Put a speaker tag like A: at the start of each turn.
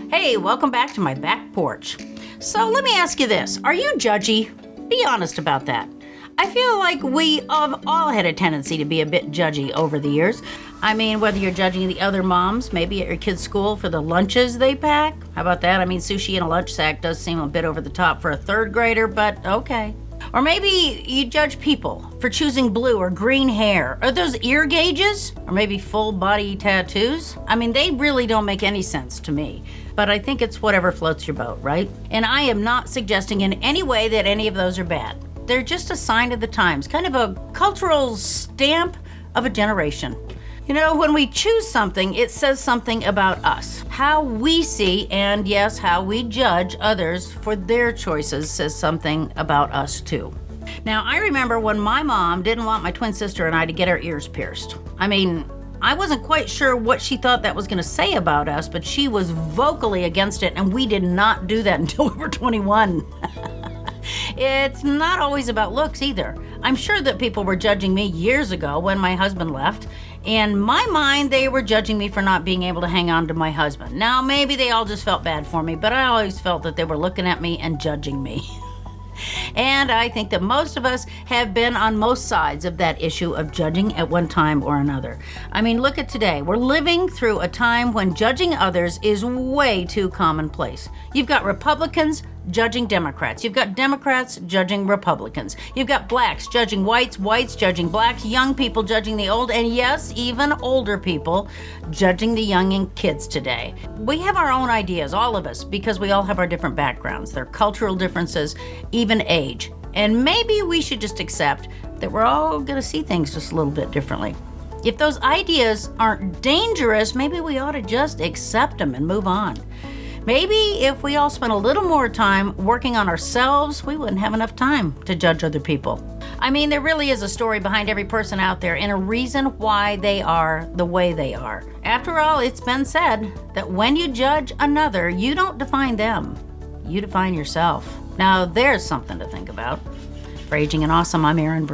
A: Hey, welcome back to my back porch. So let me ask you this. Are you judgy? Be honest about that. I feel like we have all had a tendency to be a bit judgy over the years. I mean, whether you're judging the other moms, maybe at your kid's school for the lunches they pack. How about that? I mean, sushi in a lunch sack does seem a bit over the top for a third grader, but okay. Or maybe you judge people for choosing blue or green hair, or those ear gauges, or maybe full body tattoos. I mean, they really don't make any sense to me, but I think it's whatever floats your boat, right? And I am not suggesting in any way that any of those are bad. They're just a sign of the times, kind of a cultural stamp of a generation. You know, when we choose something, it says something about us. How we see and, yes, how we judge others for their choices says something about us too. Now, I remember when my mom didn't want my twin sister and I to get our ears pierced. I mean, I wasn't quite sure what she thought that was going to say about us, but she was vocally against it, and we did not do that until we were 21. It's not always about looks either. I'm sure that people were judging me years ago when my husband left. In my mind, they were judging me for not being able to hang on to my husband. Now, maybe they all just felt bad for me, but I always felt that they were looking at me and judging me. And I think that most of us have been on most sides of that issue of judging at one time or another. I mean, look at today. We're living through a time when judging others is way too commonplace. You've got Republicans judging Democrats. You've got Democrats judging Republicans. You've got blacks judging whites, whites judging blacks, young people judging the old, and yes, even older people judging the young and kids today. We have our own ideas, all of us, because we all have our different backgrounds, their cultural differences, even age. And maybe we should just accept that we're all going to see things just a little bit differently. If those ideas aren't dangerous, maybe we ought to just accept them and move on. Maybe if we all spent a little more time working on ourselves, we wouldn't have enough time to judge other people. I mean, there really is a story behind every person out there and a reason why they are the way they are. After all, it's been said that when you judge another, you don't define them, you define yourself. Now, there's something to think about. For Aging and Awesome, I'm Erin, Breen.